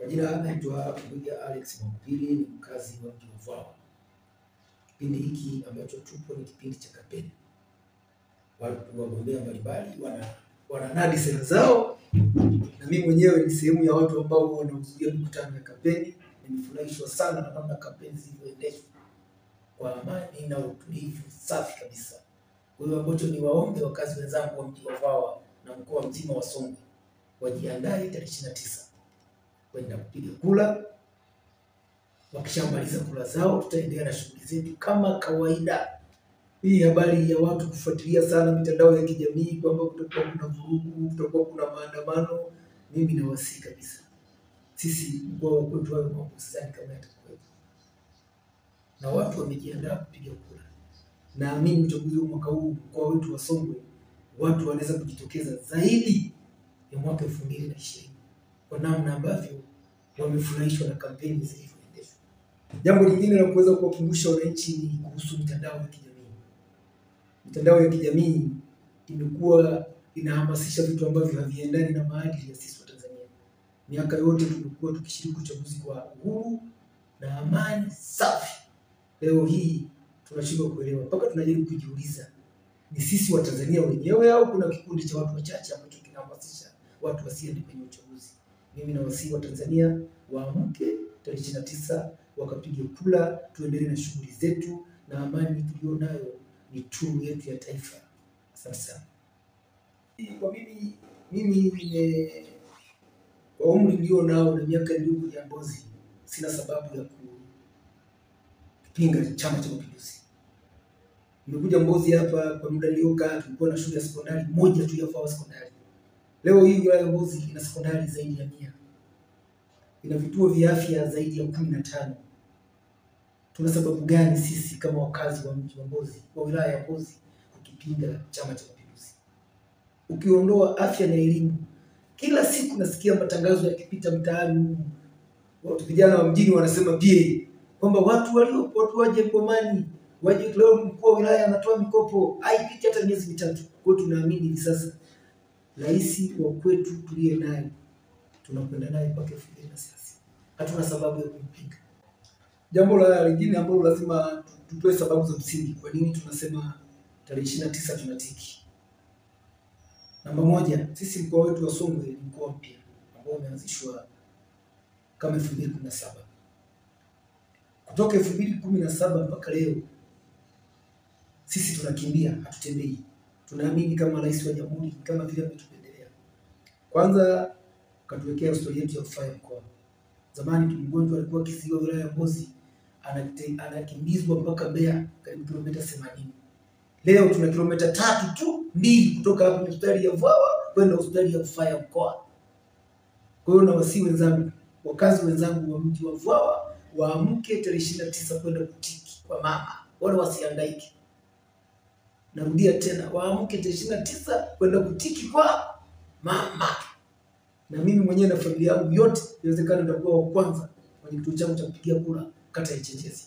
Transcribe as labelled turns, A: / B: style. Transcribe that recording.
A: Kwa jina naitwa Mbuga Alex Mwakipili, ni mkazi wa mji wa Vwawa. Kipindi hiki ambacho tupo ni kipindi cha kampeni. Watu wagombea mbalimbali wananadi sera zao, na mimi mwenyewe ni sehemu ya watu ambao wanahudhuria mikutano ya kampeni. Nimefurahishwa sana na namna kampeni zilivyoendeshwa kwa amani na utulivu safi kabisa. Kwa hiyo ambacho ni waombe wakazi wenzangu wa mji wa Vwawa na mkoa mzima wa Songwe wajiandae tarehe 29 kwenda kupiga kura. Wakishamaliza kura zao, tutaendelea na shughuli zetu kama kawaida. Hii habari ya watu kufuatilia sana mitandao ya kijamii kwamba kutakuwa kuna vurugu, kutakuwa kuna maandamano, mimi nawasihi kabisa. Sisi mkoa wa kwetu hayo mambo sidhani kama yatakuwepo. Na watu wamejiandaa kupiga kura. Naamini uchaguzi wa mwaka huu mkoa wetu wa Songwe watu wanaweza kujitokeza zaidi ya mwaka 2020 kwa namna ambavyo wamefurahishwa na kampeni zilivyoendeshwa. Jambo lingine la kuweza kuwakumbusha wananchi ni kuhusu mitandao ya kijamii. Mitandao ya kijamii imekuwa inahamasisha vitu ambavyo haviendani na maadili ya sisi wa Tanzania. Miaka yote tumekuwa tukishiriki uchaguzi kwa uhuru na amani safi. Leo hii tunashindwa kuelewa, mpaka tunajaribu kujiuliza ni sisi wa Tanzania wenyewe au kuna kikundi cha watu wachache ambacho kinahamasisha watu wasiende kwenye uchaguzi. Mimi nawasihi wa Tanzania waamke tarehe 29 wakapiga kura, tuendelee na shughuli zetu, na amani tulionayo ni tunu yetu ya taifa. Asante sana. Kwa mimi kwa umri nilionao na miaka niliyokuja Mbozi, sina sababu ya kupinga Chama cha Mapinduzi. Nimekuja Mbozi hapa kwa muda niliokaa, tulikuwa na shule ya sekondari moja tu ya Vwawa sekondari. Leo hii wilaya ya Mbozi ina sekondari zaidi ya 100. Ina vituo vya afya zaidi ya 15. Tuna sababu gani sisi kama wakazi wa mji wa Mbozi, wa wilaya ya Mbozi, kukipinga Chama cha Mapinduzi? Ukiondoa afya na elimu, kila siku nasikia matangazo yakipita mtaani, watu vijana wa mjini wanasema pia kwamba watu waje Bomani, waje. Leo mkuu wa wilaya anatoa mikopo haipiti hata miezi 3. Kwa hiyo tunaamini hivi sasa rais wa kwetu tuliye naye tunakwenda naye mpaka 2030. Hatuna sababu ya kumpinga. Jambo la lingine ambalo lazima tutoe sababu za msingi kwa nini tunasema tarehe 29 tunatiki. Namba moja, sisi mkoa wetu wa Songwe ni mkoa mpya ambao umeanzishwa kama 2017. Kutoka 2017 mpaka leo sisi tunakimbia, hatutembei. Tunaamini kama rais wa jamhuri kama vile ametupendelea. Kwanza katuwekea historia yetu ya rufaa ya mkoa. Zamani mgonjwa alikuwa Kisiwa wilaya ya Mbozi anakimbizwa mpaka Mbeya karibu kilomita 80. Leo tuna kilomita 3 tu, 2 kutoka hapa hospitali ya Vwawa kwenda hospitali ya rufaa ya mkoa. Kwa hiyo na wasi wenzangu, wakazi wenzangu wa mji wa Vwawa waamke tarehe 29 kwenda kutiki kwa mama. Wale wasihangaike. Narudia tena, waamke tarehe 29 kwenda kutiki kwa mama. Na mimi mwenyewe na familia yangu yote inawezekana nitakuwa wa kwanza kwenye kituo changu cha kupigia kura kata ya Ichenjezi.